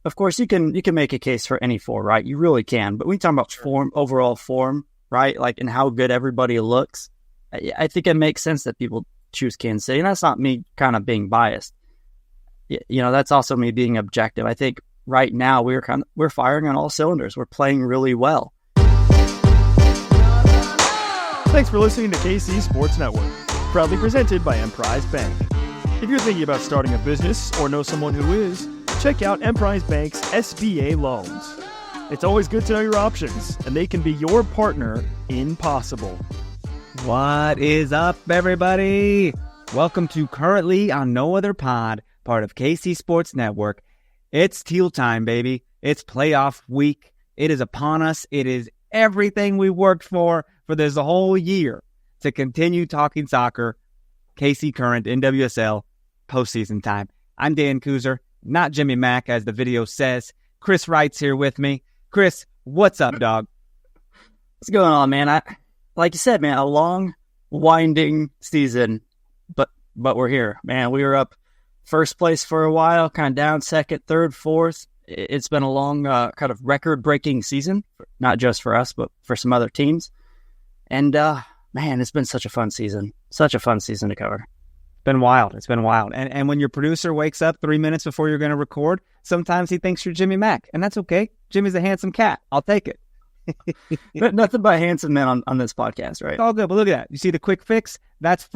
of course, you can make a case for any four, right? You really can. But when you talk about form, overall form, right? Like, and how good everybody looks, I think it makes sense that people choose Kansas City. And that's not me kind of being biased. That's also me being objective. I think right now we're firing on all cylinders. We're playing really well. Thanks for listening to KC Sports Network, proudly presented by Emprise Bank. If you're thinking about starting a business or know someone who is, check out Emprise Bank's SBA loans. It's always good to know your options, and they can be your partner in possible. What is up, everybody? Welcome to Currently on No Other Pod, part of KC Sports Network. It's teal time, baby. It's playoff week. It is upon us. It is everything we worked for this whole year to continue talking soccer. KC Current, NWSL, postseason time. I'm Dan Kooser, not Jimmy Mack, as the video says. Chris Wright's here with me. Chris, what's up, dog? What's going on, man? Like you said, man, a long, winding season, but we're here, man. We were up first place for a while, kind of down second, third, fourth. It's been a long, kind of record-breaking season, not just for us, but for some other teams. And, man, it's been such a fun season. Such a fun season to cover. It's been wild. And when your producer wakes up 3 minutes before you're going to record, sometimes he thinks you're Jimmy Mack. And that's okay. Jimmy's a handsome cat. I'll take it. But nothing but handsome men on this podcast, right? It's all good. But look at that. You see the quick fix? That's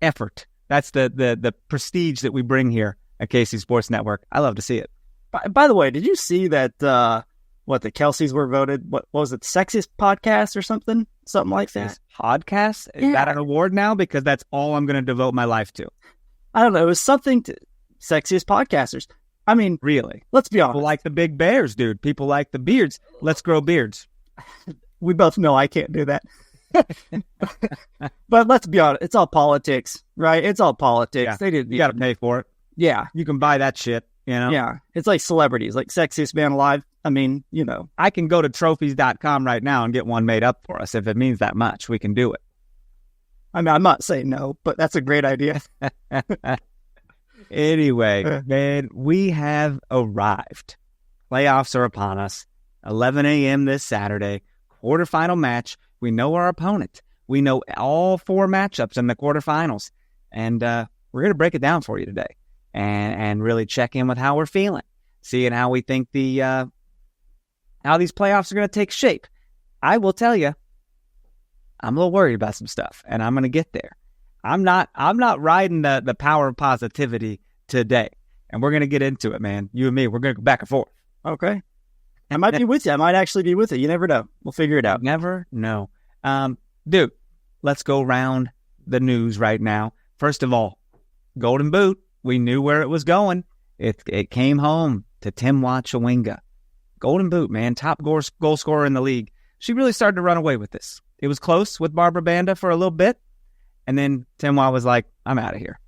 effort. That's the prestige that we bring here at KC Sports Network. I love to see it. By the way, did you see that, the Kelseys were voted, what was it, sexiest podcast or something? Something like that. Podcast? Is that an award now? Because that's all I'm going to devote my life to. I don't know. It was something to sexiest podcasters. I mean, really? Let's be honest. People like the big bears, dude. People like the beards. Let's grow beards. We both know I can't do that. But let's be honest. It's all politics, right? It's all politics. Yeah. You got to pay for it. Yeah. You can buy that shit, you know? Yeah. It's like celebrities, like sexiest man alive. I mean, I can go to trophies.com right now and get one made up for us. If it means that much, we can do it. I mean, I'm not saying no, but that's a great idea. Anyway, man, we have arrived. Playoffs are upon us. 11 a.m. this Saturday. Quarterfinal match. We know our opponent. We know all four matchups in the quarterfinals. And we're going to break it down for you today and really check in with how we're feeling. Seeing how we think how these playoffs are going to take shape. I will tell you, I'm a little worried about some stuff, and I'm going to get there. I'm not riding the power of positivity today, and we're going to get into it, man. You and me, we're going to go back and forth. Okay. I might be with you. I might actually be with you. You never know. We'll figure it out. Never know. Dude, let's go around the news right now. First of all, Golden Boot. We knew where it was going. It came home to Chawinga. Golden Boot, man, top goal scorer in the league. She really started to run away with this. It was close with Barbara Banda for a little bit, and then Timwa was like, I'm out of here.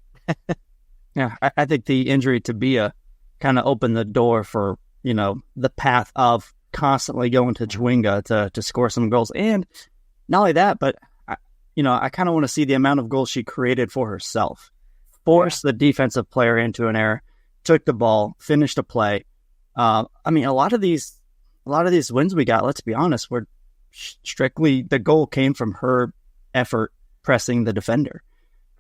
Yeah, I think the injury to Bia kind of opened the door for, the path of constantly going to Chawinga to score some goals. And not only that, but, I kind of want to see the amount of goals she created for herself. Forced the defensive player into an error, took the ball, finished a play. I mean, a lot of these wins we got, let's be honest, were strictly the goal came from her effort pressing the defender.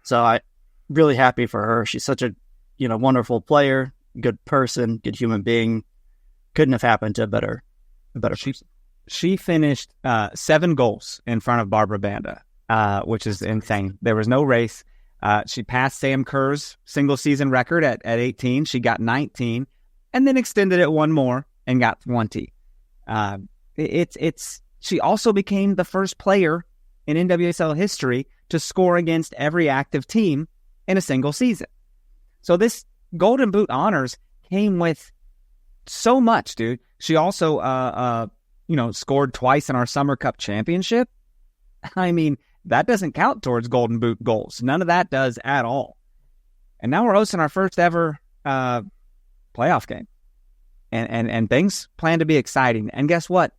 So I'm really happy for her. She's such a, wonderful player, good person, good human being. Couldn't have happened to a better person. She finished 7 goals in front of Barbara Banda, which is insane. There was no race. She passed Sam Kerr's single season record at 18. She got 19. And then extended it one more and got 20. She also became the first player in NWSL history to score against every active team in a single season. So this Golden Boot honors came with so much, dude. She also, scored twice in our Summer Cup championship. I mean, that doesn't count towards Golden Boot goals. None of that does at all. And now we're hosting our first ever playoff game. And things plan to be exciting. And guess what?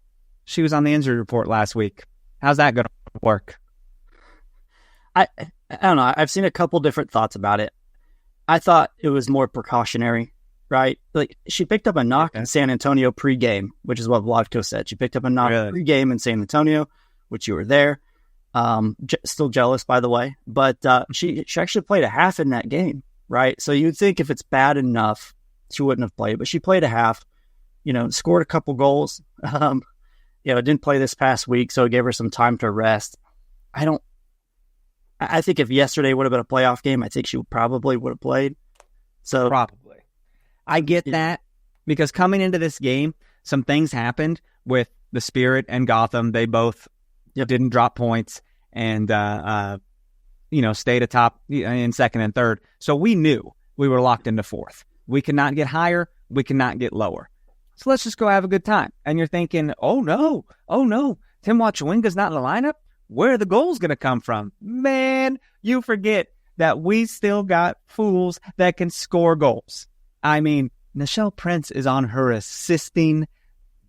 She was on the injury report last week. How's that going to work? I don't know. I've seen a couple different thoughts about it. I thought it was more precautionary right? Like, she picked up a knock in San Antonio pregame, which is what Vlatko said. She picked up a knock pregame in San Antonio, which you were there. Still jealous, by the way. But she actually played a half in that game, right? So you'd think if it's bad enough, she wouldn't have played. But she played a half, scored a couple goals. Didn't play this past week, so it gave her some time to rest. I think if yesterday would have been a playoff game, I think she probably would have played. So probably. I get that, because coming into this game, some things happened with the Spirit and Gotham. They both didn't drop points and, stayed atop in second and third. So we knew we were locked into fourth. We could not get higher. We could not get lower. So let's just go have a good time. And you're thinking, oh no, Tim Chawinga's not in the lineup? Where are the goals going to come from? Man, you forget that we still got fools that can score goals. I mean, Nichelle Prince is on her assisting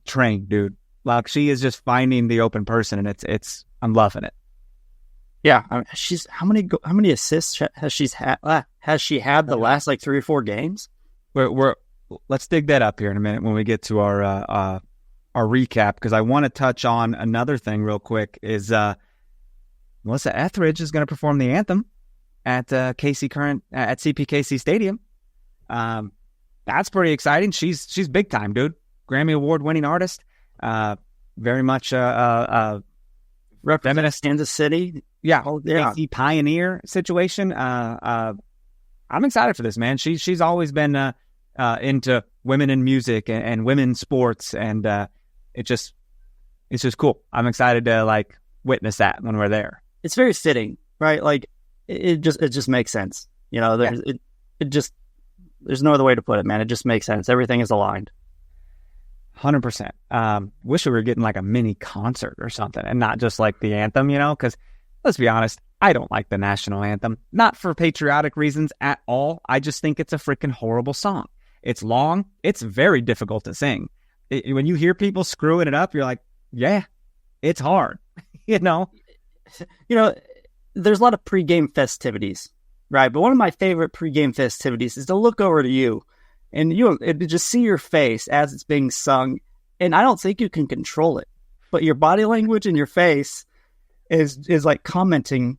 train, dude. Like, she is just finding the open person, and I'm loving it. Yeah, I mean, she's how many assists has she had the last 3 or 4 games? Let's dig that up here in a minute when we get to our recap, because I want to touch on another thing real quick. Is Melissa Etheridge is going to perform the anthem at CPKC Stadium. That's pretty exciting. She's big time, dude. Grammy Award winning artist. Very much feminist Kansas City. Yeah, KC pioneer situation. I'm excited for this, man. She's always been into women in music and women's sports, and it's just cool. I'm excited to witness that when we're there. It's very fitting, right? Like, it just makes sense. There's no other way to put it, man. It just makes sense. Everything is aligned. 100%. Wish we were getting a mini concert or something, and not just the anthem, because let's be honest, I don't like the national anthem. Not for patriotic reasons at all. I just think it's a freaking horrible song. It's long. It's very difficult to sing. When you hear people screwing it up, you're like, yeah, it's hard. There's a lot of pregame festivities, right? But one of my favorite pregame festivities is to look over to you and to just see your face as it's being sung. And I don't think you can control it, but your body language and your face is commenting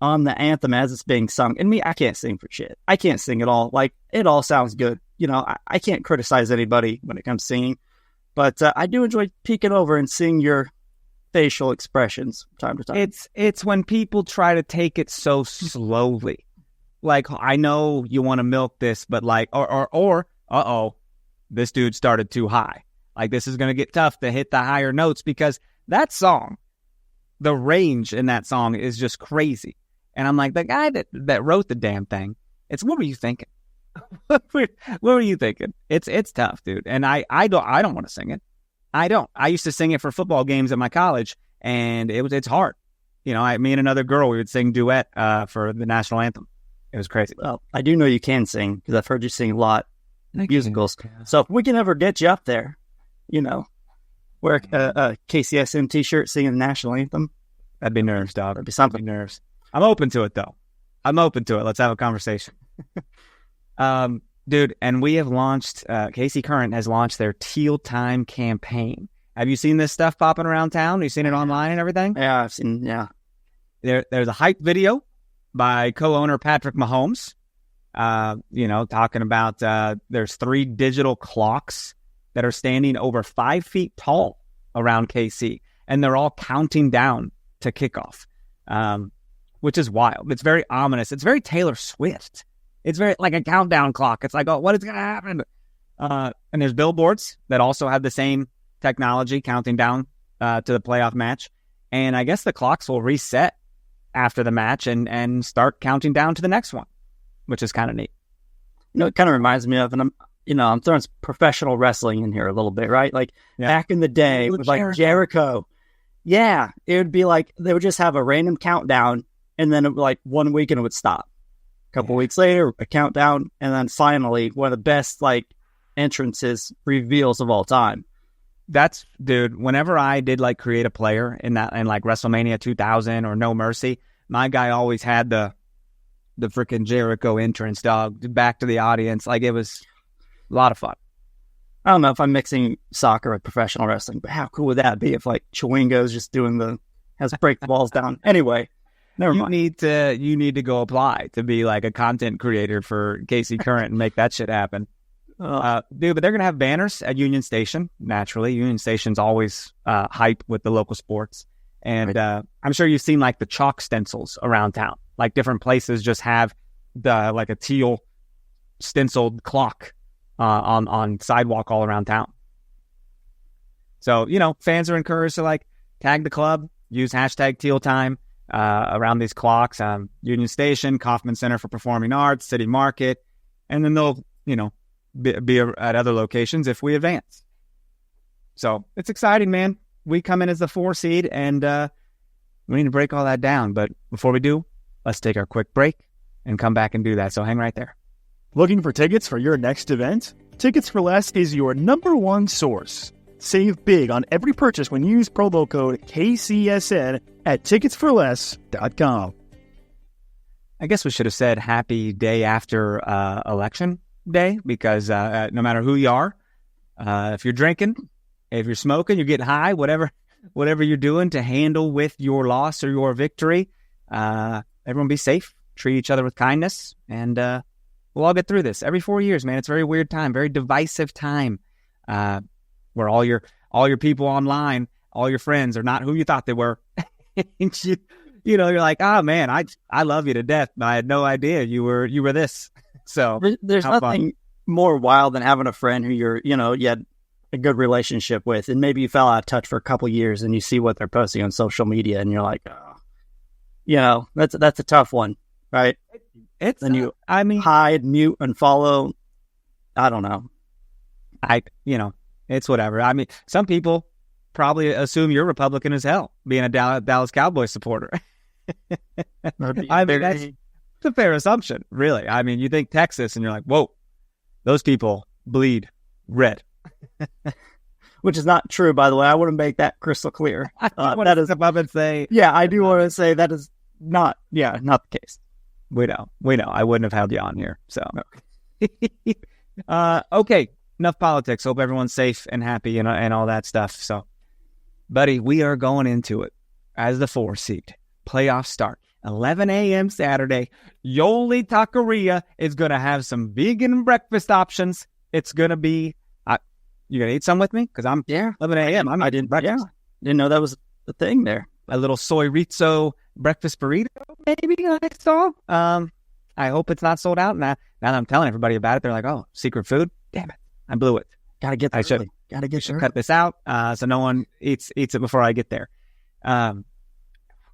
on the anthem as it's being sung. And me, I can't sing for shit. I can't sing at all. It all sounds good. I can't criticize anybody when it comes to singing, but I do enjoy peeking over and seeing your facial expressions from time to time. It's when people try to take it so slowly. I know you want to milk this, but this dude started too high. This is going to get tough to hit the higher notes, because that song, the range in that song is just crazy. And I'm like, the guy that wrote the damn thing, what were you thinking? What were you thinking? It's tough, dude. And I don't want to sing it. I don't. I used to sing it for football games at my college, and it's hard. Me and another girl, we would sing duet for the national anthem. It was crazy. Well, I do know you can sing, because I've heard you sing a lot in musicals. Yeah. So if we can ever get you up there, wear a KCSM t-shirt singing the national anthem. That'd be nerves, dog. That'd be something. Nerves. I'm open to it, though. I'm open to it. Let's have a conversation. Dude, and we have launched, KC Current has launched their Teal Time campaign. Have you seen this stuff popping around town? Have you seen it online and everything? Yeah, I've seen, yeah. There's a hype video by co-owner Patrick Mahomes, talking about there's 3 digital clocks that are standing over 5 feet tall around KC, and they're all counting down to kickoff, which is wild. It's very ominous. It's very Taylor Swift. It's very like a countdown clock. It's like, oh, what is going to happen? And there's billboards that also have the same technology counting down to the playoff match. And I guess the clocks will reset after the match and start counting down to the next one, which is kind of neat. It kind of reminds me of, and I'm throwing professional wrestling in here a little bit, right? Back in the day with Jericho. Yeah, it would be they would just have a random countdown, and then 1 week and it would stop. A couple weeks later, a countdown, and then finally one of the best entrances reveals of all time. That's, dude, whenever I did create a player in WrestleMania 2000 or No Mercy, my guy always had the freaking Jericho entrance, dog, back to the audience. It was A lot of fun. I don't know if I'm mixing soccer with professional wrestling, but how cool would that be if like Chawinga's just has break the balls down? Anyway, never mind. You need to go apply to be like a content creator for KC Current and make that shit happen. But they're going to have banners at Union Station, naturally. Union Station's always hype with the local sports. And I'm sure you've seen like the chalk stencils around town. Like different places just have like a teal stenciled clock on sidewalk all around town. So, fans are encouraged to like tag the club, use hashtag teal time around these clocks. Union Station, Kauffman Center for Performing Arts, City Market, and then they'll, be at other locations if we advance. So it's exciting, man. We come in as the 4 seed, and we need to break all that down. But before we do, let's take our quick break and come back and do that. So hang right there. Looking for tickets for your next event? Tickets for Less is your #1 source. Save big on every purchase when you use promo code KCSN at ticketsforless.com. I guess we should have said happy day after election day, because no matter who you are, if you're drinking, if you're smoking, you're getting high, whatever you're doing to handle with your loss or your victory, everyone be safe, treat each other with kindness, and we'll all get through this. Every 4 years, man, it's a very weird time, very divisive time, where all your people online, all your friends are not who you thought they were. You're like, oh man, I love you to death, but I had no idea you were this. So there's nothing more wild than having a friend who you had a good relationship with, and maybe you fell out of touch for a couple years, and you see what they're posting on social media, and you're like, that's a tough one, right? Hide, mute, unfollow. I don't know. It's whatever. I mean, some people probably assume you're Republican as hell, being a Dallas Cowboys supporter. That's a fair assumption, really. I mean, you think Texas, and you're like, whoa, those people bleed red. Which is not true, by the way. I want to make that crystal clear. That is, I would say, yeah, I do want to say that is not the case. We know. I wouldn't have held you on here. So, okay, enough politics. Hope everyone's safe and happy and all that stuff. So, buddy, we are going into it as the 4 seed. Playoffs start 11 a.m. Saturday. Yoli Taqueria is going to have some vegan breakfast options. It's going to be, you going to eat some with me? Because 11 a.m. I didn't know that was the thing there. A little soy rizzo breakfast burrito, maybe I saw. I hope it's not sold out. Now that I'm telling everybody about it, they're like, oh, secret food? Damn it. I blew it. Gotta get there. Gotta get there. Cut this out so no one eats it before I get there.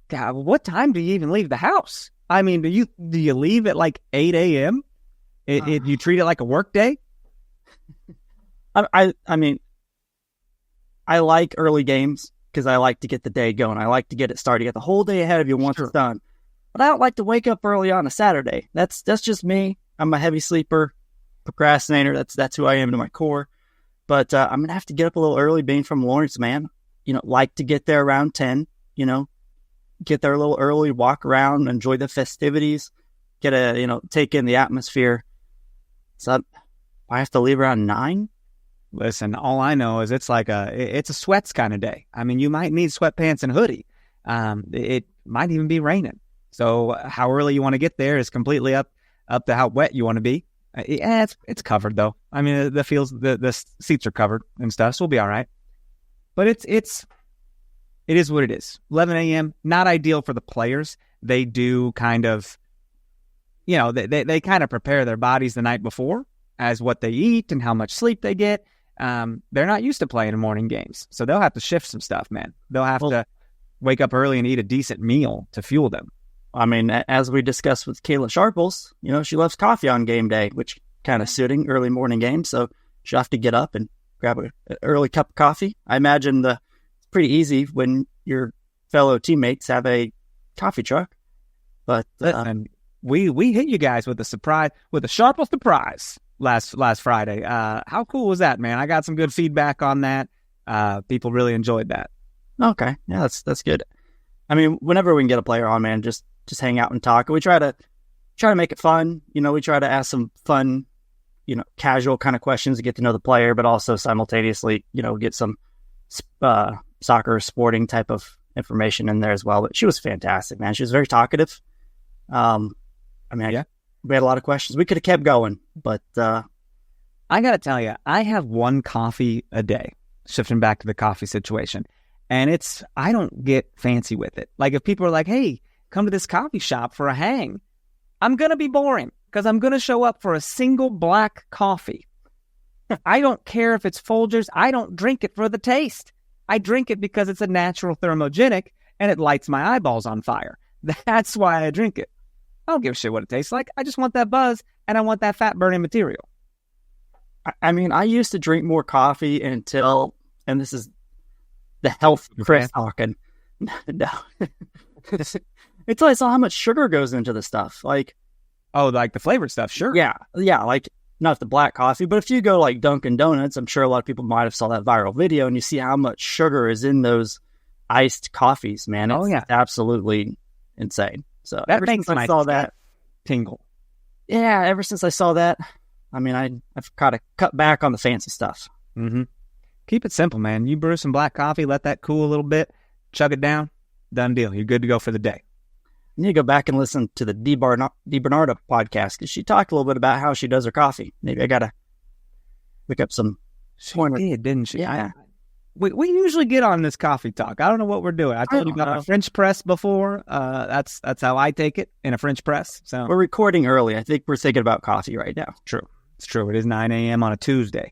God, what time do you even leave the house? I mean, do you leave at like 8 a.m.? You treat it like a work day? I mean, I like early games because I like to get the day going. I like to get it started, get the whole day ahead of you once it's done. But I don't like to wake up early on a Saturday. That's just me. I'm a heavy sleeper, procrastinator. That's who I am to my core. But I'm gonna have to get up a little early, being from Lawrence, man. Like to get there around 10. Get there a little early, walk around, enjoy the festivities, take in the atmosphere. So I have to leave around 9. Listen, all I know is it's a sweats kind of day. I mean, you might need sweatpants and hoodie. It might even be raining. So how early you want to get there is completely up to how wet you want to be. It's covered though. I mean, the seats are covered and stuff, so we'll be all right. But it is what it is. 11 a.m., not ideal for the players. They do kind of, they kind of prepare their bodies the night before as what they eat and how much sleep they get. They're not used to playing in morning games, so they'll have to shift some stuff, man. They'll have to wake up early and eat a decent meal to fuel them. I mean, as we discussed with Kayla Sharples, she loves coffee on game day, which kind of suiting early morning games, so she'll have to get up and grab an early cup of coffee. I imagine it's pretty easy when your fellow teammates have a coffee truck. But and we hit you guys with a surprise, with a Sharples surprise last Friday. How cool was that, man? I got some good feedback on that. People really enjoyed that. Okay, yeah, that's good. I mean, whenever we can get a player on, man, just hang out and talk. We try to make it fun. We try to ask some fun casual kind of questions to get to know the player, but also simultaneously, get some soccer sporting type of information in there as well. But she was fantastic, man. She was very talkative. We had a lot of questions. We could have kept going, but I got to tell you, I have one coffee a day, shifting back to the coffee situation. And I don't get fancy with it. Like if people are like, hey, come to this coffee shop for a hang, I'm going to be boring because I'm going to show up for a single black coffee. I don't care if it's Folgers. I don't drink it for the taste. I drink it because it's a natural thermogenic and it lights my eyeballs on fire. That's why I drink it. I don't give a shit what it tastes like. I just want that buzz and I want that fat burning material. I used to drink more coffee until, and this is the health Chris talking. No. Until I saw how much sugar goes into the stuff. Like the flavored stuff, sure. Yeah, like not the black coffee, but if you go like Dunkin' Donuts, I'm sure a lot of people might have saw that viral video and you see how much sugar is in those iced coffees, man. It's absolutely insane. So that makes my that tingle. Yeah, ever since I saw that, I've kind of cut back on the fancy stuff. Mm-hmm. Keep it simple, man. You brew some black coffee, let that cool a little bit, chug it down, done deal. You're good to go for the day. You need to go back and listen to the DiBernardo podcast because she talked a little bit about how she does her coffee. Maybe I got to pick up some. She did, didn't she? Yeah. We usually get on this coffee talk. I don't know what we're doing. I told you about a French press before. That's how I take it, in a French press. So we're recording early. I think we're thinking about coffee right now. True. It's true. It is 9 a.m. on a Tuesday.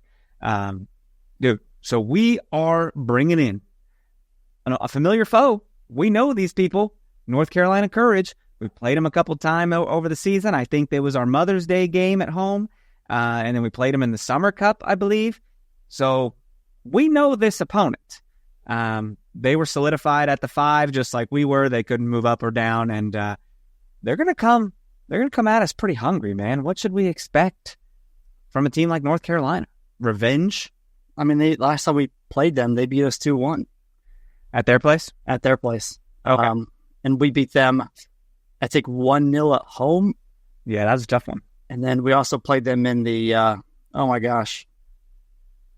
Dude, so we are bringing in a familiar foe. We know these people, North Carolina Courage. We've played them a couple times over the season. I think there was our Mother's Day game at home. And then we played them in the Summer Cup, I believe. So we know this opponent. They were solidified at the 5, just like we were. They couldn't move up or down. And they're going to come at us pretty hungry, man. What should we expect from a team like North Carolina? Revenge? Last time we played them, they beat us 2-1. At their place? At their place. Okay. And we beat them, I think, 1-0 at home. Yeah, that was a tough one. And then we also played them in the,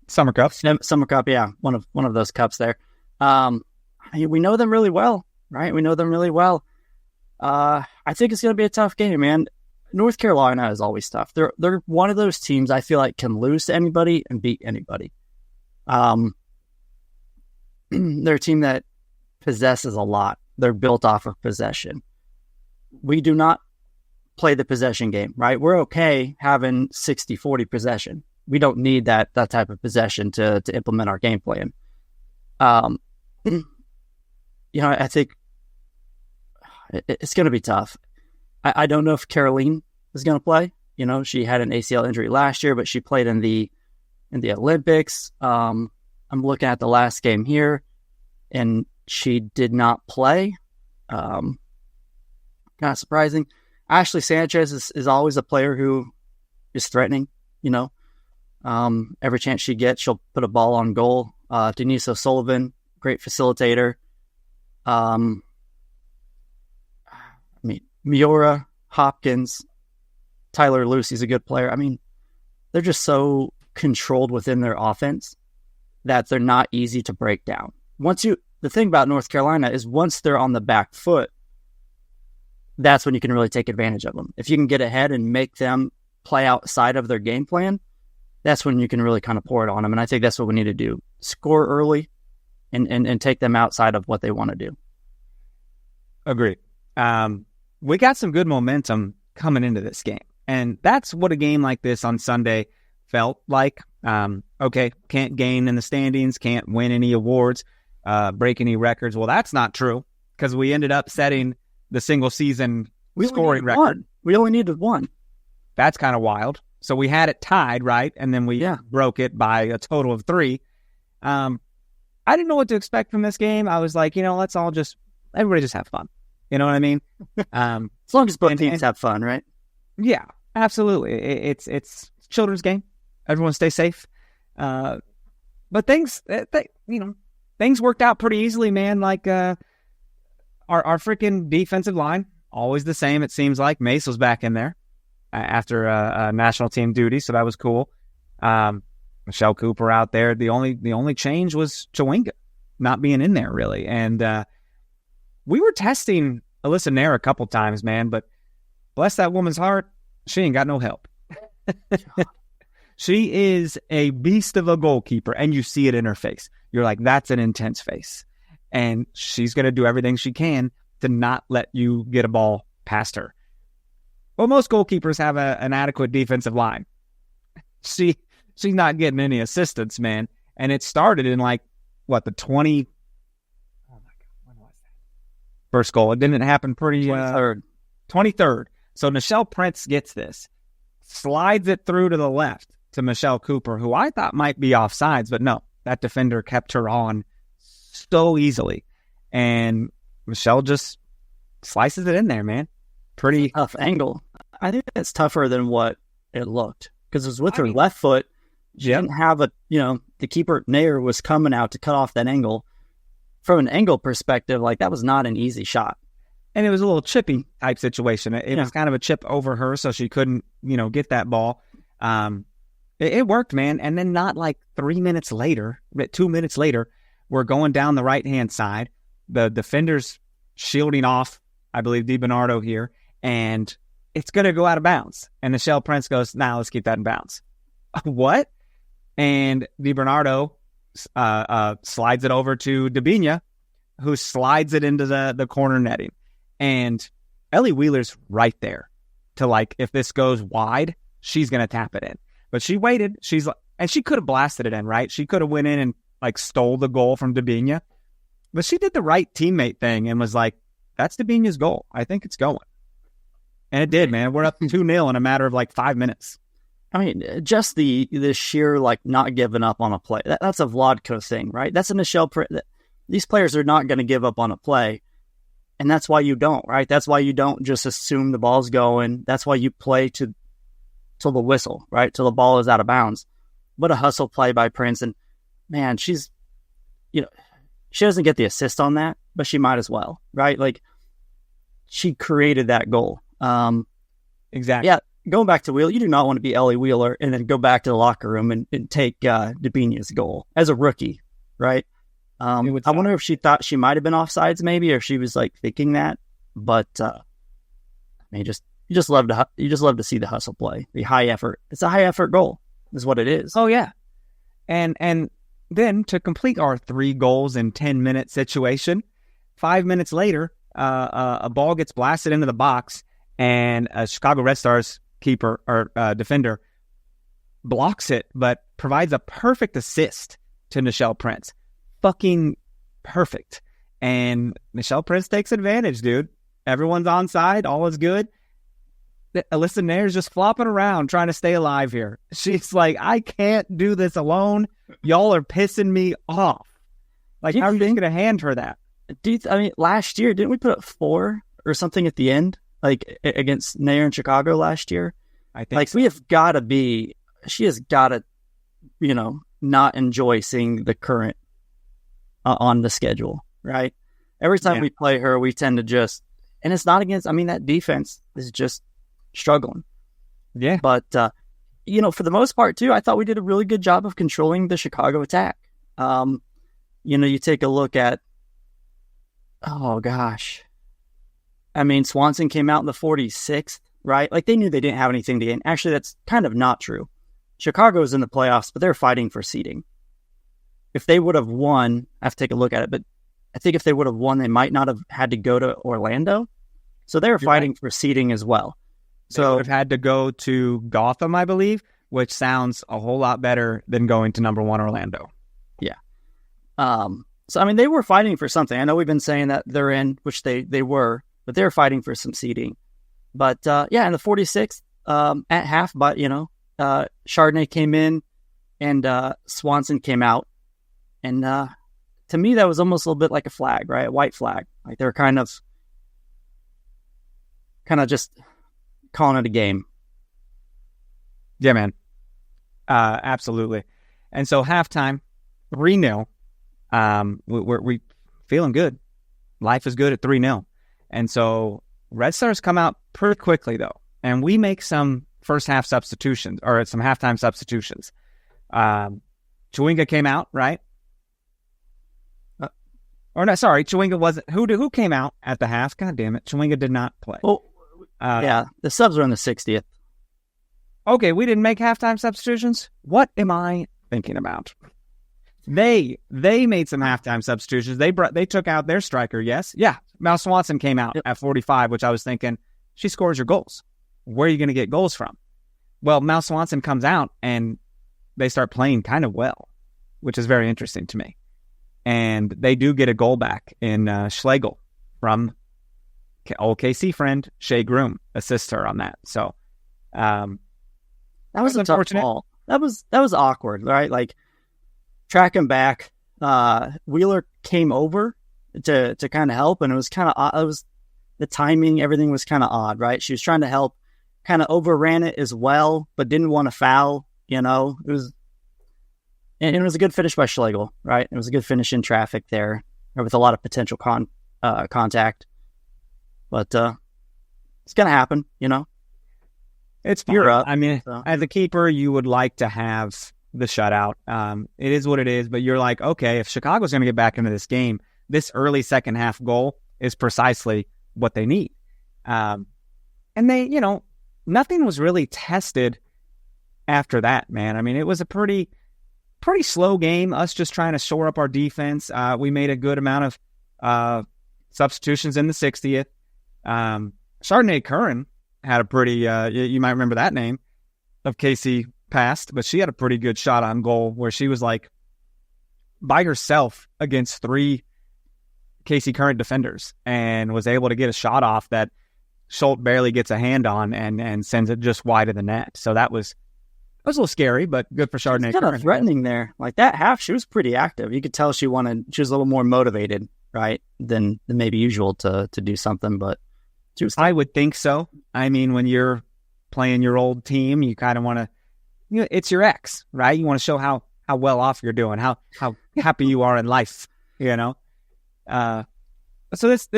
Summer Cup. Summer Cup, yeah. One of those cups there. We know them really well, right? We know them really well. I think it's going to be a tough game, man. North Carolina is always tough. They're one of those teams I feel like can lose to anybody and beat anybody. They're a team that possesses a lot. They're built off of possession. We do not play the possession game, right? We're okay having 60-40 possession. We don't need that type of possession to implement our game plan. I think it's going to be tough. I don't know if Caroline is going to play. She had an ACL injury last year, but she played in the Olympics. I'm looking at the last game here, and she did not play. Kind of surprising. Ashley Sanchez is always a player who is threatening. Every chance she gets, she'll put a ball on goal. Denise O'Sullivan, great facilitator. Miora, Hopkins, Tyler Lucy's a good player. They're just so controlled within their offense that they're not easy to break down. The thing about North Carolina is once they're on the back foot, that's when you can really take advantage of them. If you can get ahead and make them play outside of their game plan, that's when you can really kind of pour it on them. And I think that's what we need to do. Score early and take them outside of what they want to do. Agreed. We got some good momentum coming into this game. And that's what a game like this on Sunday felt like. Okay, can't gain in the standings, can't win any awards, break any records. Well, that's not true because we ended up setting the single season scoring record. We only needed one. That's kind of wild. So we had it tied, right? And then we broke it by a total of 3. I didn't know what to expect from this game. I was like, let's all everybody just have fun. You know what I mean? As long as both teams have fun, right? Yeah, absolutely. It's a children's game. Everyone stay safe. But things worked out pretty easily, man. Like our freaking defensive line, always the same. It seems like Mace was back in there. after national team duty, so that was cool. Michelle Cooper out there. The only change was Chawinga not being in there really, and we were testing Alyssa Nair a couple times, man, but bless that woman's heart, she ain't got no help. She is a beast of a goalkeeper, and you see it in her face. You're like, that's an intense face. And she's going to do everything she can to not let you get a ball past her. Well, most goalkeepers have an adequate defensive line. She's not getting any assistance, man. And it started in the 20... Oh, my God. When was that? First goal. It didn't happen pretty... 23rd. So Nichelle Prince gets this. Slides it through to the left to Michelle Cooper, who I thought might be offsides, but no, that defender kept her on so easily. And Michelle just slices it in there, man. Pretty tough angle. I think it's tougher than what it looked because it was with her left foot. She didn't have the keeper, Nair, was coming out to cut off that angle. From an angle perspective, that was not an easy shot. And it was a little chippy type situation. It was kind of a chip over her, so she couldn't, get that ball. It worked, man. And then not 3 minutes later, 2 minutes later, we're going down the right-hand side. The defender's shielding off, I believe, DiBernardo here, and it's going to go out of bounds. And Nichelle Prince goes, nah, let's keep that in bounds. What? And DiBernardo slides it over to Debinha, who slides it into the corner netting. And Ellie Wheeler's right there to if this goes wide, she's going to tap it in. But she waited. And she could have blasted it in, right? She could have went in and stole the goal from Debinha. But she did the right teammate thing and was like, that's Debinha's goal. I think it's going. And it did, man. We're up 2-0 in a matter of 5 minutes. I mean, just the sheer not giving up on a play. That's a Vlodko thing, right? That's a Nichelle Prince. These players are not going to give up on a play. And that's why you don't, right? That's why you don't just assume the ball's going. That's why you play till the whistle, right? Till the ball is out of bounds. What a hustle play by Prince. And man, she's, she doesn't get the assist on that, but she might as well, right? She created that goal. Exactly. Yeah. Going back to Wheeler, you do not want to be Ellie Wheeler and then go back to the locker room and take Debinha's goal as a rookie, right? I wonder if she thought she might have been offsides, maybe, or if she was thinking that. But you just love to see the hustle play, the high effort. It's a high effort goal, is what it is. Oh yeah, and then to complete our 3 goals in 10-minute situation, 5 minutes later, a ball gets blasted into the box, and a Chicago Red Stars keeper or defender blocks it, but provides a perfect assist to Nichelle Prince. Fucking perfect. And Nichelle Prince takes advantage, dude. Everyone's onside. All is good. Alyssa Nair's just flopping around trying to stay alive here. She's like, I can't do this alone. Y'all are pissing me off. How are you going to hand her that? Last year, didn't we put up 4 or something at the end? Against Nair in Chicago last year? I think so. She has got to, not enjoy seeing the current on the schedule, right? Every time we play her, we tend to and it's not against, that defense is just struggling. Yeah. But, for the most part too, I thought we did a really good job of controlling the Chicago attack. You take a look at, oh gosh. Swanson came out in the 46th, right? They knew they didn't have anything to gain. Actually, that's kind of not true. Chicago's in the playoffs, but they're fighting for seeding. If they would have won, I have to take a look at it, but I think if they would have won, they might not have had to go to Orlando. So they were fighting for seeding as well. They would have had to go to Gotham, I believe, which sounds a whole lot better than going to number 1 Orlando. Yeah. So, they were fighting for something. I know we've been saying that they're in, which they were, but they're fighting for some seeding. But, in the 46th, at half, but, Chardonnay came in and Swanson came out. And to me, that was almost a little bit like a flag, right? A white flag. They were kind of just calling it a game. Yeah, man. Absolutely. And so halftime, 3-0. We feeling good. Life is good at 3-0. And so Red Stars come out pretty quickly, though. and we make some first half substitutions or some halftime substitutions. Chawinga came out, right? Chawinga wasn't. Who came out at the half? God damn it, Chawinga did not play. Well, yeah, the subs were in the 60th. Okay, we didn't make halftime substitutions. What am I thinking about? They made some halftime substitutions. They took out their striker. Yes, yeah. Mal Swanson came out at 45, which I was thinking she scores your goals. Where are you going to get goals from? Well, Mal Swanson comes out and they start playing kind of well, which is very interesting to me. And they do get a goal back in Schlegel from old KC friend Shea Groom assists her on that. So that was a tough ball. That was awkward, right? Like tracking back, Wheeler came over to kind of help, and it was kind of odd. It was the timing, everything was kind of odd, right? She was trying to help, kind of overran it as well, but didn't want to foul. It was a good finish by Schlegel, right? It was a good finish in traffic there with a lot of potential contact. But it's going to happen, It's fine. You're up. I mean, as a keeper, you would like to have the shutout. It is what it is, but you're like, okay, if Chicago's going to get back into this game, this early second half goal is precisely what they need. And they, nothing was really tested after that, man. I mean, it was a pretty slow game, us just trying to shore up our defense. We made a good amount of substitutions in the 60th. Chardonnay Curran had a pretty, you might remember that name, of KC past, but she had a pretty good shot on goal where she was like by herself against 3 KC Current defenders and was able to get a shot off that Schultz barely gets a hand on and sends it just wide of the net. So that was a little scary, but good for Chardonnay. Kind of threatening there. Like that half, she was pretty active. You could tell she was a little more motivated, right, than maybe usual to do something, but she was. I would think so. I mean, when you're playing your old team, you kind of want to, it's your ex, right? You want to show how well off you're doing, how happy you are in life, So this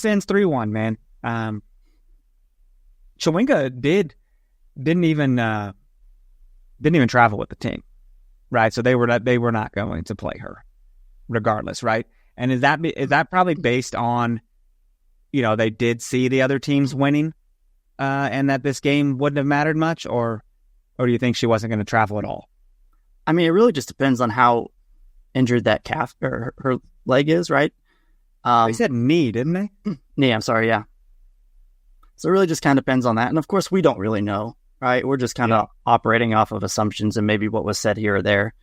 ends 3-1, man. Chawinga didn't even travel with the team, right? So they were not going to play her, regardless, right? And is that probably based on, they did see the other teams winning, and that this game wouldn't have mattered much, or do you think she wasn't going to travel at all? I mean, it really just depends on how injured that calf or her leg is, right? They said knee, didn't they? Knee, I'm sorry, yeah. So it really just kind of depends on that. And of course, we don't really know, right? We're just kind of operating off of assumptions and maybe what was said here or there.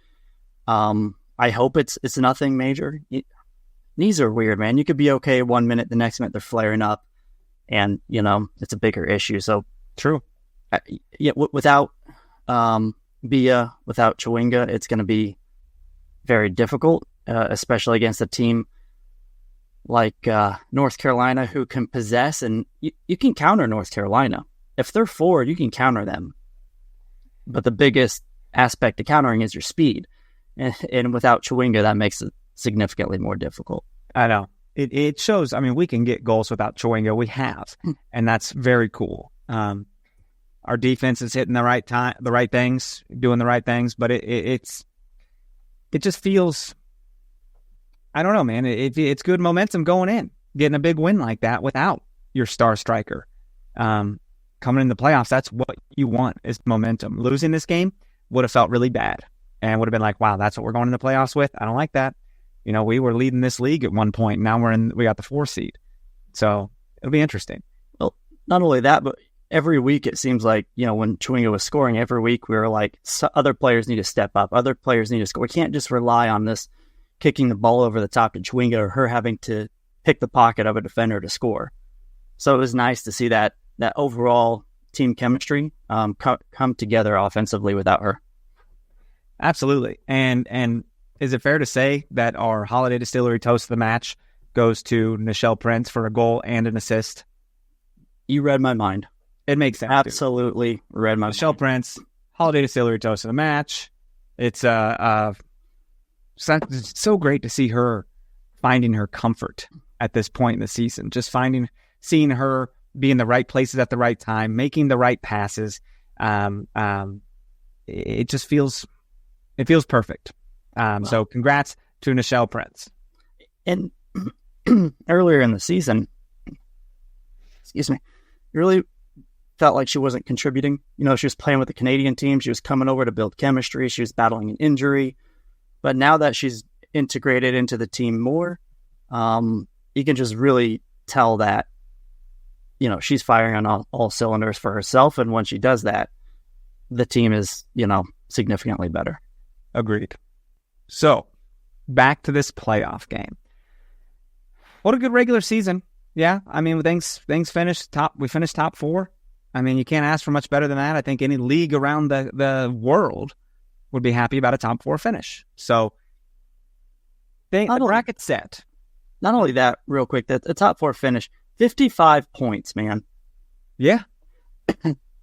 I hope it's nothing major. Knees are weird, man. You could be okay 1 minute, the next minute they're flaring up, and it's a bigger issue. So true. Without Bia, without Chawinga, it's going to be very difficult, especially against a team like North Carolina, who can possess, and you can counter North Carolina. If they're forward, you can counter them. But the biggest aspect of countering is your speed. And without Chawinga, that makes it significantly more difficult. I know. It shows, I mean, we can get goals without Chawinga. We have. And that's very cool. Our defense is hitting the right things, doing the right things, but it just feels, I don't know, man. It's good momentum going in, getting a big win like that without your star striker. Coming in the playoffs, that's what you want is momentum. Losing this game would have felt really bad and would have been like, wow, that's what we're going in the playoffs with. I don't like that. We were leading this league at one point. Now we got the 4 seed. So it'll be interesting. Well, not only that, but every week it seems like, when Chawinga was scoring, every week we were like, other players need to step up. Other players need to score. We can't just rely on this kicking the ball over the top to Chawinga or her having to pick the pocket of a defender to score. So it was nice to see that overall team chemistry come together offensively without her. Absolutely. And is it fair to say that our Holiday Distillery Toast of the Match goes to Nichelle Prince for a goal and an assist? You read my mind. It makes sense. Absolutely read my mind. Nichelle Prince, Holiday Distillery Toast of the Match. It's so great to see her finding her comfort at this point in the season. Just seeing her be in the right places at the right time, making the right passes. It just feels perfect. So congrats to Nichelle Prince. And earlier in the season, really felt like she wasn't contributing. She was playing with the Canadian team. She was coming over to build chemistry. She was battling an injury. But now that she's integrated into the team more, you can just really tell that, she's firing on all cylinders for herself. And when she does that, the team is, significantly better. Agreed. So back to this playoff game. What a good regular season. Yeah. I mean, things finished top. We finished top 4. I mean, you can't ask for much better than that. I think any league around the world would be happy about a top 4 finish. So the bracket's set. Not only that, real quick, the top 4 finish, 55 points, man. Yeah.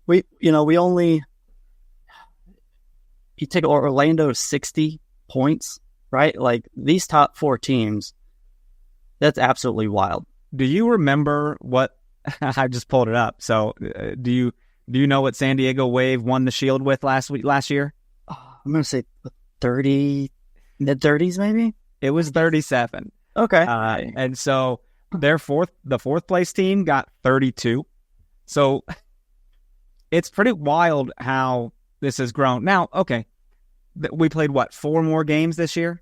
We only, you take Orlando 60 points, right? Like these top 4 teams, that's absolutely wild. Do you remember what I just pulled it up? So do you know what San Diego Wave won the Shield with last year? I'm going to say 30, mid-30s maybe? It was 37. Okay. And so the fourth place team got 32. So it's pretty wild how this has grown. Now, okay, we played 4 more games this year?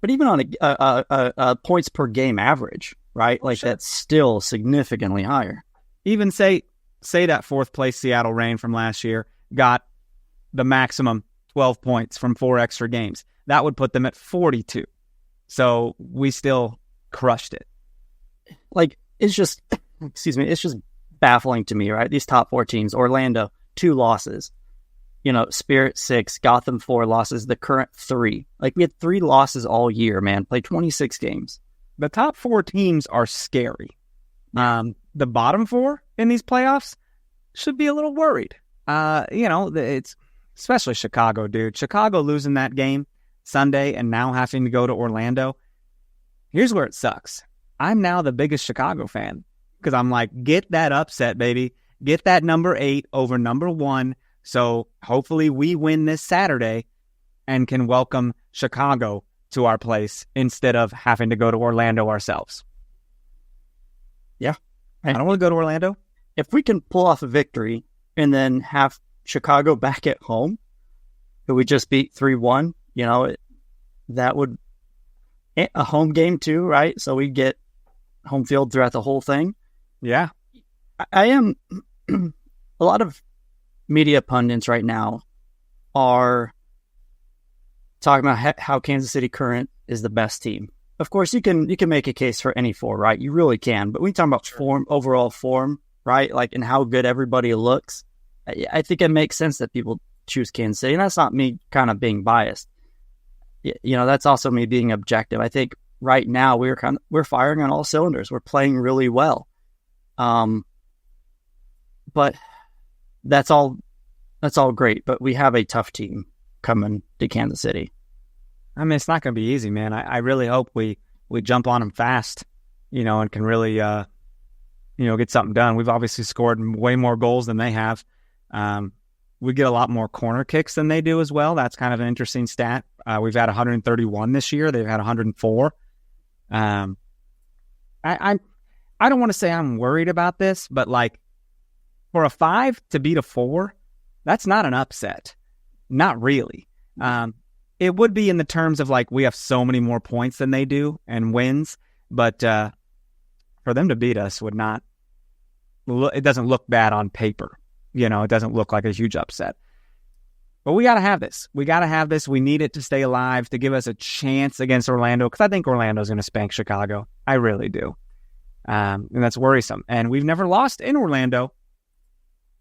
But even on a points per game average, right? Like that's still significantly higher. Even say that 4th place Seattle Reign from last year got the maximum 12 points from 4 extra games. That would put them at 42. So we still crushed it. Like it's just, it's just baffling to me, right? These top 4 teams, Orlando, 2 losses. Spirit 6, Gotham 4 losses, the current 3. Like we had 3 losses all year, man. Played 26 games. The top 4 teams are scary. The bottom 4 in these playoffs should be a little worried. It's especially Chicago, dude. Chicago losing that game Sunday and now having to go to Orlando. Here's where it sucks. I'm now the biggest Chicago fan because I'm like, get that upset, baby. Get that number 8 over number 1. So hopefully we win this Saturday and can welcome Chicago to our place instead of having to go to Orlando ourselves. Yeah. I don't want to go to Orlando. If we can pull off a victory and then have Chicago back at home, who we just beat 3-1, that would a home game too, right? So we get home field throughout the whole thing. Yeah. I am a lot of media pundits right now are talking about how Kansas City Current is the best team. Of course, you can make a case for any 4, right? You really can. But when you talk about form, overall form, right? Like, and how good everybody looks, I think it makes sense that people choose Kansas City. And that's not me kind of being biased. That's also me being objective. I think right now we're firing on all cylinders. We're playing really well. But that's all great. But we have a tough team coming to Kansas City. I mean, it's not going to be easy, man. I really hope we jump on them fast, and can really, get something done. We've obviously scored way more goals than they have. We get a lot more corner kicks than they do as well. That's kind of an interesting stat. We've had 131 this year. They've had 104. I don't want to say I'm worried about this, but like for a 5 to beat a 4, that's not an upset. Not really. It would be in the terms of like we have so many more points than they do and wins, but for them to beat us would not. It doesn't look bad on paper. It doesn't look like a huge upset. But we got to have this. We need it to stay alive, to give us a chance against Orlando, because I think Orlando's going to spank Chicago. I really do. And that's worrisome. And we've never lost in Orlando.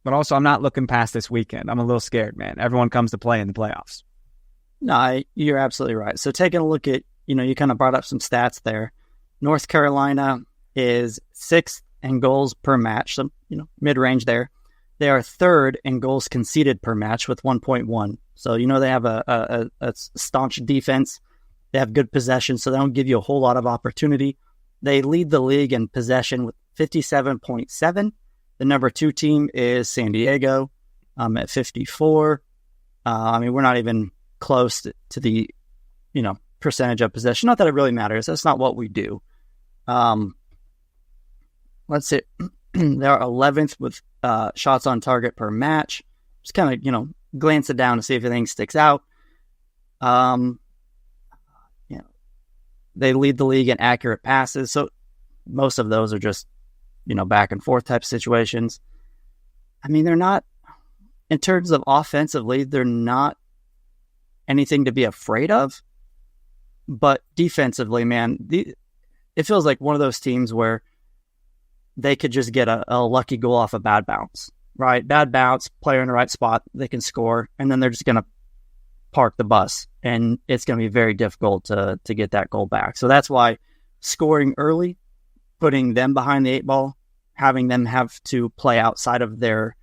But also, I'm not looking past this weekend. I'm a little scared, man. Everyone comes to play in the playoffs. No, you're absolutely right. So taking a look at, you kind of brought up some stats there. North Carolina is 6th in goals per match. So, mid-range there. They are 3rd in goals conceded per match with 1.1. So, they have a staunch defense. They have good possession, so they don't give you a whole lot of opportunity. They lead the league in possession with 57.7. The number 2 team is San Diego at 54. We're not even close to the, percentage of possession. Not that it really matters. That's not what we do. Let's see. They're 11th with shots on target per match. Just kind of, glance it down to see if anything sticks out. They lead the league in accurate passes. So most of those are just, back and forth type situations. They're not, in terms of offensively, they're not anything to be afraid of. But defensively, man, it feels like one of those teams where they could just get a lucky goal off a bad bounce, right? Bad bounce, player in the right spot, they can score, and then they're just going to park the bus, and it's going to be very difficult to get that goal back. So that's why scoring early, putting them behind the 8 ball, having them have to play outside of their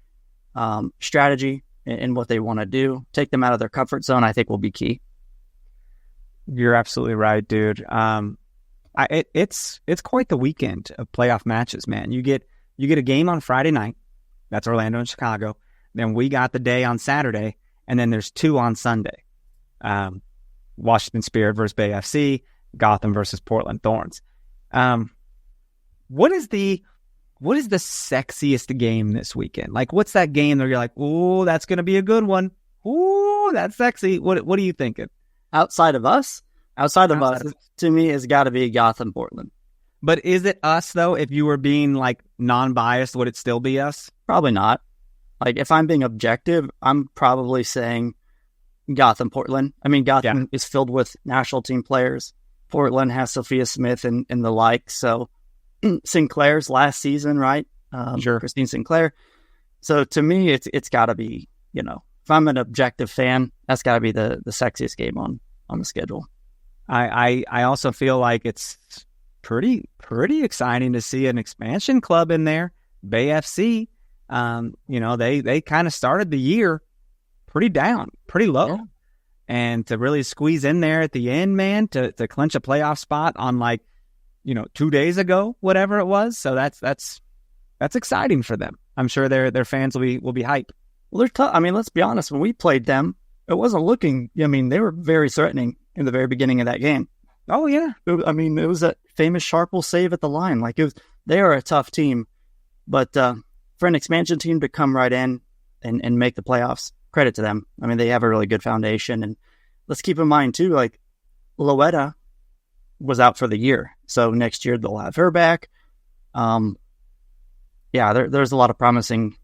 strategy and what they want to do, take them out of their comfort zone, I think will be key. You're absolutely right, dude. It's quite the weekend of playoff matches, man. You get a game on Friday night. That's Orlando and Chicago. Then we got the day on Saturday, and then there's 2 on Sunday. Washington Spirit versus Bay FC, Gotham versus Portland Thorns. What is the sexiest game this weekend? Like, what's that game where you're like, ooh, that's going to be a good one. Ooh, that's sexy. What are you thinking? Outside of us, to me, it's got to be Gotham Portland. But is it us, though? If you were being, like, non-biased, would it still be us? Probably not. Like, if I'm being objective, I'm probably saying Gotham Portland. Gotham is filled with national team players. Portland has Sophia Smith and the like. So, Sinclair's last season, right? Sure. Christine Sinclair. So, to me, it's got to be, if I'm an objective fan, that's got to be the sexiest game on the schedule. I also feel like it's pretty exciting to see an expansion club in there, Bay FC. They kind of started the year pretty down, pretty low, and to really squeeze in there at the end, man, to clinch a playoff spot on 2 days ago, whatever it was. So that's exciting for them. I'm sure their fans will be hyped. Well, they're tough. Let's be honest. When we played them, it wasn't looking. They were very threatening in the very beginning of that game. Oh yeah. It was that famous Sharple save at the line. They are a tough team, but for an expansion team to come right in and make the playoffs, credit to them. They have a really good foundation, and let's keep in mind too, Loetta was out for the year, so next year they'll have her back. There's a lot of promising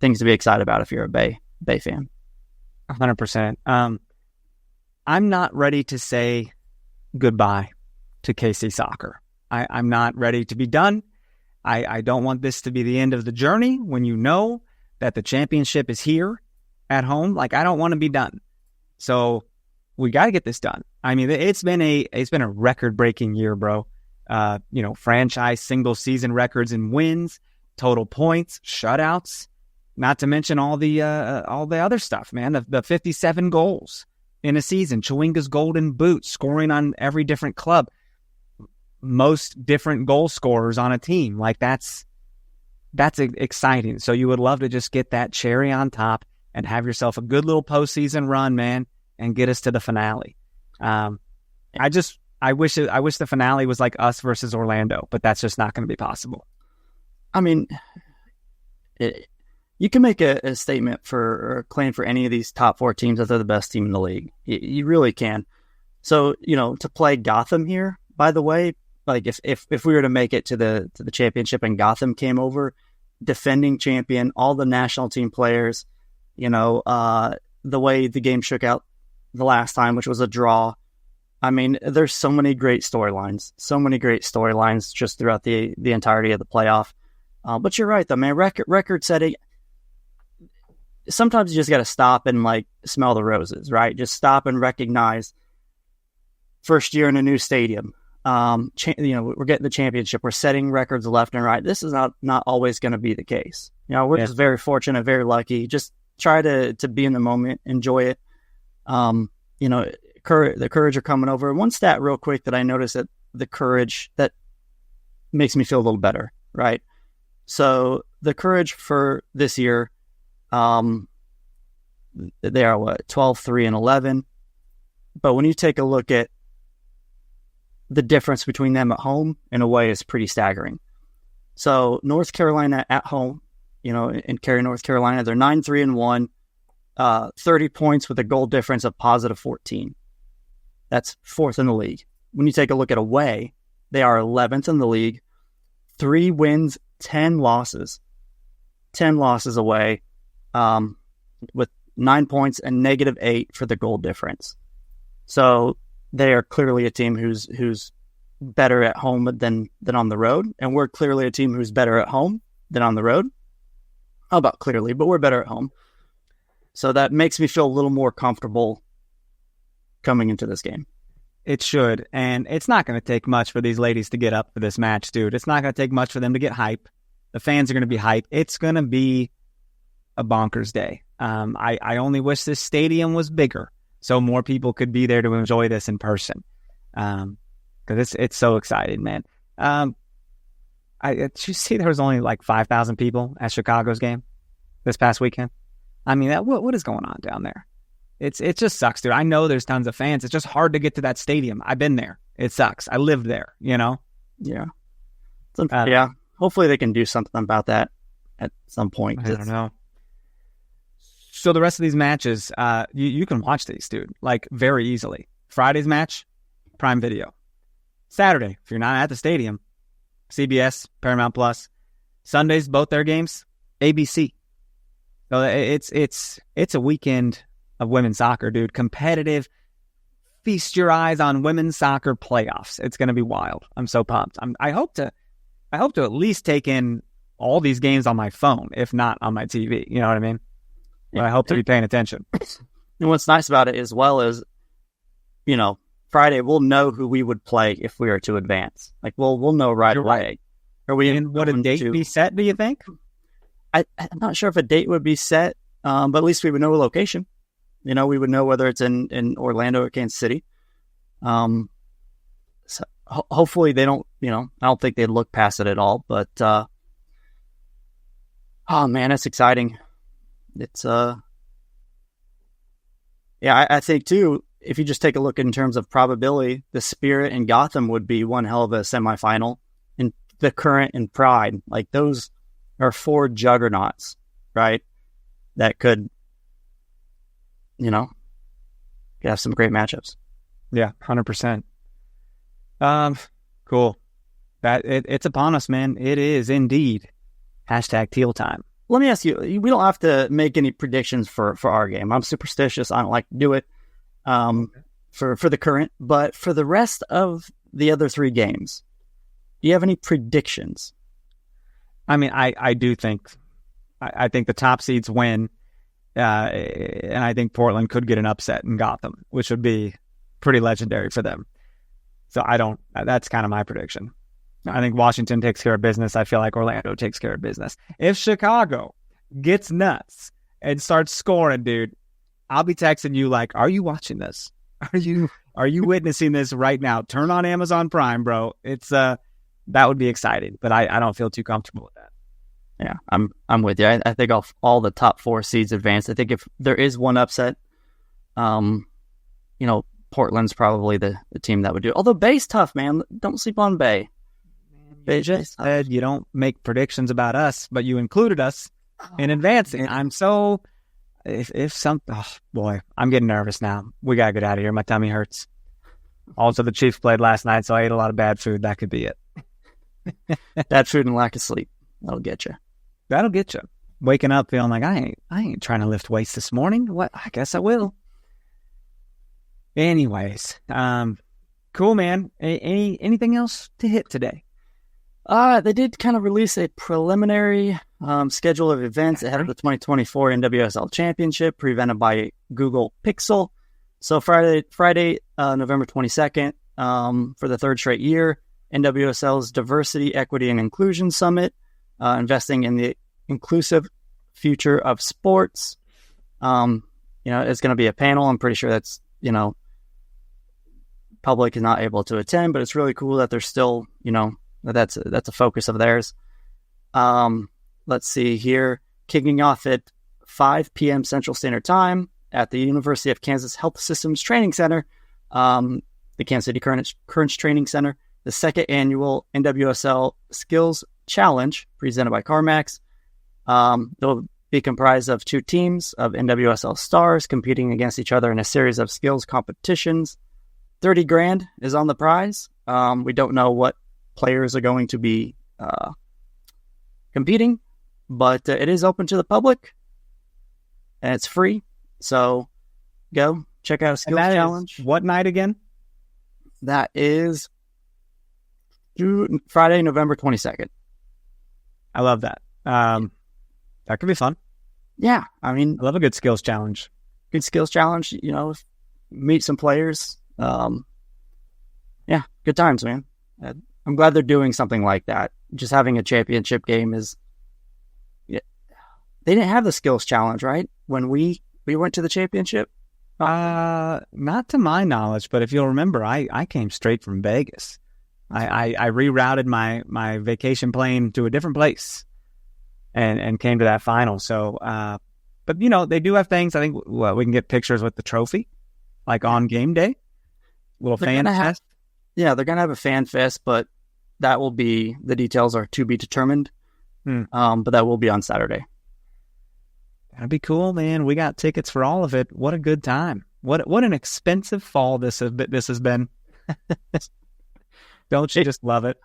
things to be excited about if you're a Bay fan. 100%. I'm not ready to say goodbye to KC Soccer. I'm not ready to be done. I don't want this to be the end of the journey when you know that the championship is here at home. I don't want to be done. So we got to get this done. It's been a record-breaking year, bro. Franchise single season records in wins, total points, shutouts, not to mention all the other stuff, man. The 57 goals in a season, Chawinga's golden boot, scoring on every different club, most different goal scorers on a team. That's exciting. So you would love to just get that cherry on top and have yourself a good little postseason run, man, and get us to the finale. I wish the finale was like us versus Orlando, but that's just not going to be possible. You can make a statement or a claim for any of these top 4 teams that they're the best team in the league. You really can. So, to play Gotham here, by the way, if we were to make it to the championship and Gotham came over, defending champion, all the national team players, the way the game shook out the last time, which was a draw. There's so many great storylines just throughout the entirety of the playoff. But you're right, though, man. Record setting. Sometimes you just got to stop and smell the roses, right? Just stop and recognize first year in a new stadium. We're getting the championship. We're setting records left and right. This is not always going to be the case. We're just very fortunate, very lucky. Just try to be in the moment, enjoy it. The Courage are coming over. One stat real quick that I noticed that the Courage that makes me feel a little better, right? So the Courage for this year, they are 12, 3, and 11. But when you take a look at the difference between them at home and away is pretty staggering. So North Carolina at home, in Cary, North Carolina, they're 9, 3, and 1, 30 points with a goal difference of positive 14. That's 4th in the league. When you take a look at away, they are 11th in the league, 3 wins, 10 losses. 10 losses away, with 9 points and negative 8 for the goal difference. So they are clearly a team who's better at home than on the road, and we're clearly a team who's better at home than on the road. How about clearly, but we're better at home. So that makes me feel a little more comfortable coming into this game. It should, and it's not going to take much for these ladies to get up for this match, dude. It's not going to take much for them to get hype. The fans are going to be hype. It's going to be a bonkers day. I only wish this stadium was bigger so more people could be there to enjoy this in person. Because it's so exciting, man. Did you see there was only like 5,000 people at Chicago's game this past weekend? I mean, what is going on down there? It just sucks, dude. I know there's tons of fans. It's just hard to get to that stadium. I've been there. It sucks. I lived there, Yeah. Yeah. Hopefully they can do something about that at some point. I don't know. So the rest of these matches, you can watch these, dude, like very easily. Friday's match, Prime Video. Saturday, if you're not at the stadium, CBS, Paramount Plus. Sundays, both their games, ABC. So it's a weekend of women's soccer, dude. Competitive. Feast your eyes on women's soccer playoffs. It's going to be wild. I'm so pumped. I hope to at least take in all these games on my phone, if not on my TV. You know what I mean? But I hope to be paying attention. And what's nice about it as well is, Friday we'll know who we would play if we were to advance. Like we'll know right away. Right. Are we? And would a date be set? Do you think? I'm not sure if a date would be set, but at least we would know a location. We would know whether it's in Orlando or Kansas City. So hopefully they don't, I don't think they'd look past it at all, but, oh man, it's exciting. It's, I think too, if you just take a look in terms of probability, the Spirit and Gotham would be one hell of a semifinal, and the Current and Pride, like those are 4 juggernauts, right? That could, have some great matchups. Yeah, 100%. Cool. It's upon us, man. It is indeed. #teal time. Let me ask you, we don't have to make any predictions for our game. I'm superstitious. I don't like to do it for the Current, but for the rest of the other 3 games, do you have any predictions? I mean, I do think, I think the top seeds win, and I think Portland could get an upset in Gotham, which would be pretty legendary for them. So that's kind of my prediction. I think Washington takes care of business. I feel like Orlando takes care of business. If Chicago gets nuts and starts scoring, dude, I'll be texting you like, are you watching this? Are you witnessing this right now? Turn on Amazon Prime, bro. It's that would be exciting, but I don't feel too comfortable with that. Yeah, I'm with you. I think all the top 4 seeds advance. I think if there is one upset, Portland's probably the team that would do it. Although Bay's tough, man. Don't sleep on Bay. They just said you don't make predictions about us, but you included us in advancing. I'm so if something. Oh boy, I'm getting nervous now. We gotta get out of here. My tummy hurts. Also, the Chiefs played last night, so I ate a lot of bad food. That could be it. Bad food and lack of sleep. That'll get you. That'll get you. Waking up feeling like I ain't trying to lift weights this morning. What? I guess I will. Anyways, cool, man. Anything else to hit today? They did kind of release a preliminary schedule of events ahead of the 2024 NWSL Championship, presented by Google Pixel. So Friday, November 22nd, for the 3rd straight year, NWSL's Diversity, Equity, and Inclusion Summit, investing in the inclusive future of sports. It's going to be a panel. I'm pretty sure that's, public is not able to attend, but it's really cool that they're still, that's a focus of theirs. Let's see here. Kicking off at 5 p.m. Central Standard Time at the University of Kansas Health Systems Training Center, the Kansas City Currents Training Center, the second annual NWSL Skills Challenge presented by CarMax. They'll be comprised of 2 teams of NWSL stars competing against each other in a series of skills competitions. $30,000 is on the prize. We don't know what players are going to be competing, but it is open to the public and it's free. So go check out a skills challenge. What night again? That is Friday, November 22nd. I love that. That could be fun. Yeah. I mean, I love a good skills challenge. Good skills challenge, you know, meet some players. Yeah, good times, man. I'm glad they're doing something like that. Just having a championship game is... Yeah. They didn't have the skills challenge, right? When we went to the championship? Not to my knowledge, but if you'll remember, I came straight from Vegas. I rerouted my vacation plane to a different place and came to that final. So, but you know, they do have things. I think we can get pictures with the trophy, like on game day. Little fan fest. Yeah, they're gonna have a fan fest, but that will be, the details are to be determined. But that will be on Saturday. That'd be cool, man. We got tickets for all of it. What a good time. What an expensive fall this has been. Don't you just love it?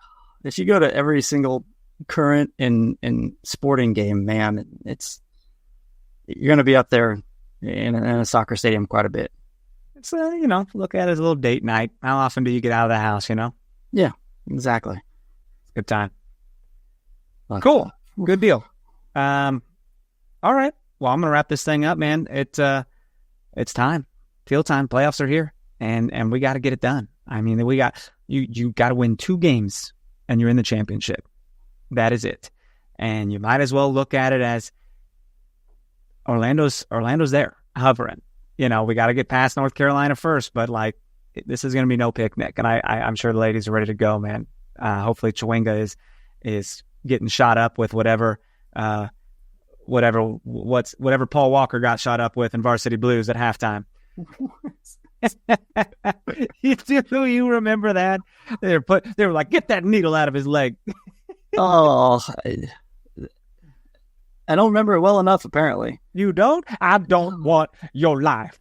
If you go to every single current in sporting game, man, you're going to be up there in a soccer stadium quite a bit. It's you know, look at it as a little date night. How often do you get out of the house? You know? Yeah, exactly. Good time. Cool. Good deal. All right. Well, I'm gonna wrap this thing up, man. It's time. Field time. Playoffs are here, and we got to get it done. I mean, we got you got to win 2 games, and you're in the championship. That is it. And you might as well look at it as Orlando's there, hovering. You know, we got to get past North Carolina first, but like this is gonna be no picnic, and I'm sure the ladies are ready to go, man. Hopefully, Chawinga is getting shot up with whatever Paul Walker got shot up with in Varsity Blues at halftime. You remember that? They were like, get that needle out of his leg. Oh, I don't remember it well enough, apparently. You don't? I don't want your life.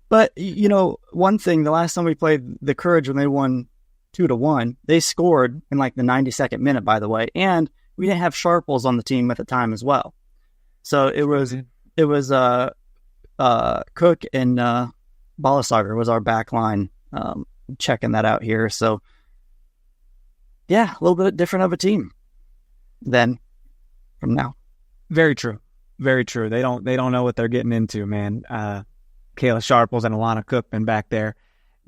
But, you know, one thing, the last time we played the Courage when they won 2-1, they scored in like the 92nd minute, by the way, and we didn't have Sharples on the team at the time as well. So it was Cook and Balasager was our back line, checking that out here. So yeah, a little bit different of a team than from now. Very true. Very true. They don't know what they're getting into, man. Kayla Sharples and Alana Cook been back there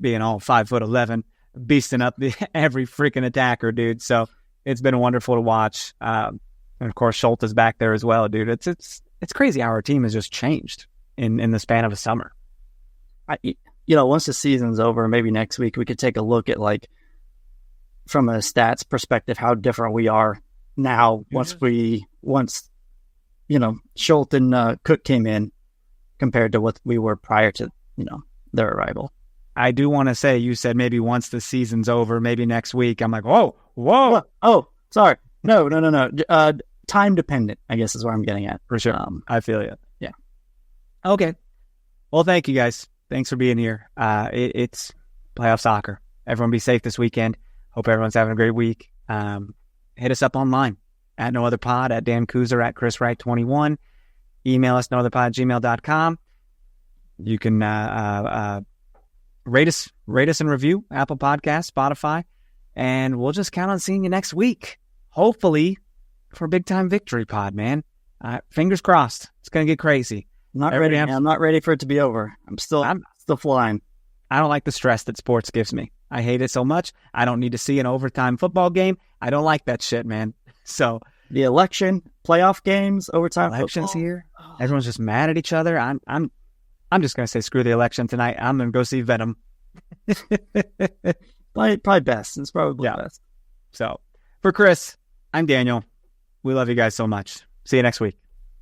being all 5'11", beasting up every freaking attacker, dude. So it's been wonderful to watch. And of course, Schultz is back there as well, dude. It's crazy how our team has just changed in the span of a summer. Once the season's over, maybe next week, we could take a look at, like, from a stats perspective, how different we are now once Schultz and Cook came in compared to what we were prior to, their arrival. I do want to say, you said maybe once the season's over, maybe next week. I'm like, whoa. Oh, sorry. No. Time dependent, I guess, is what I'm getting at. For sure. I feel you. Yeah. Okay. Well, thank you guys. Thanks for being here. It's playoff soccer. Everyone be safe this weekend. Hope everyone's having a great week. Hit us up online at NoOtherPod, at Dan Kooser, at Chris Wright 21. Email us, nootherpod@gmail.com. You can rate us and review Apple Podcasts, Spotify, and we'll just count on seeing you next week. Hopefully for a big time victory pod, man. Fingers crossed. It's going to get crazy. I'm not ready for it to be over. I'm still flying. I don't like the stress that sports gives me. I hate it so much. I don't need to see an overtime football game. I don't like that shit, man. So the election, playoff games, overtime elections football. Here. Everyone's just mad at each other. I'm just gonna say screw the election tonight. I'm gonna go see Venom. Probably best. It's probably best. So For Chris, I'm Daniel. We love you guys so much. See you next week.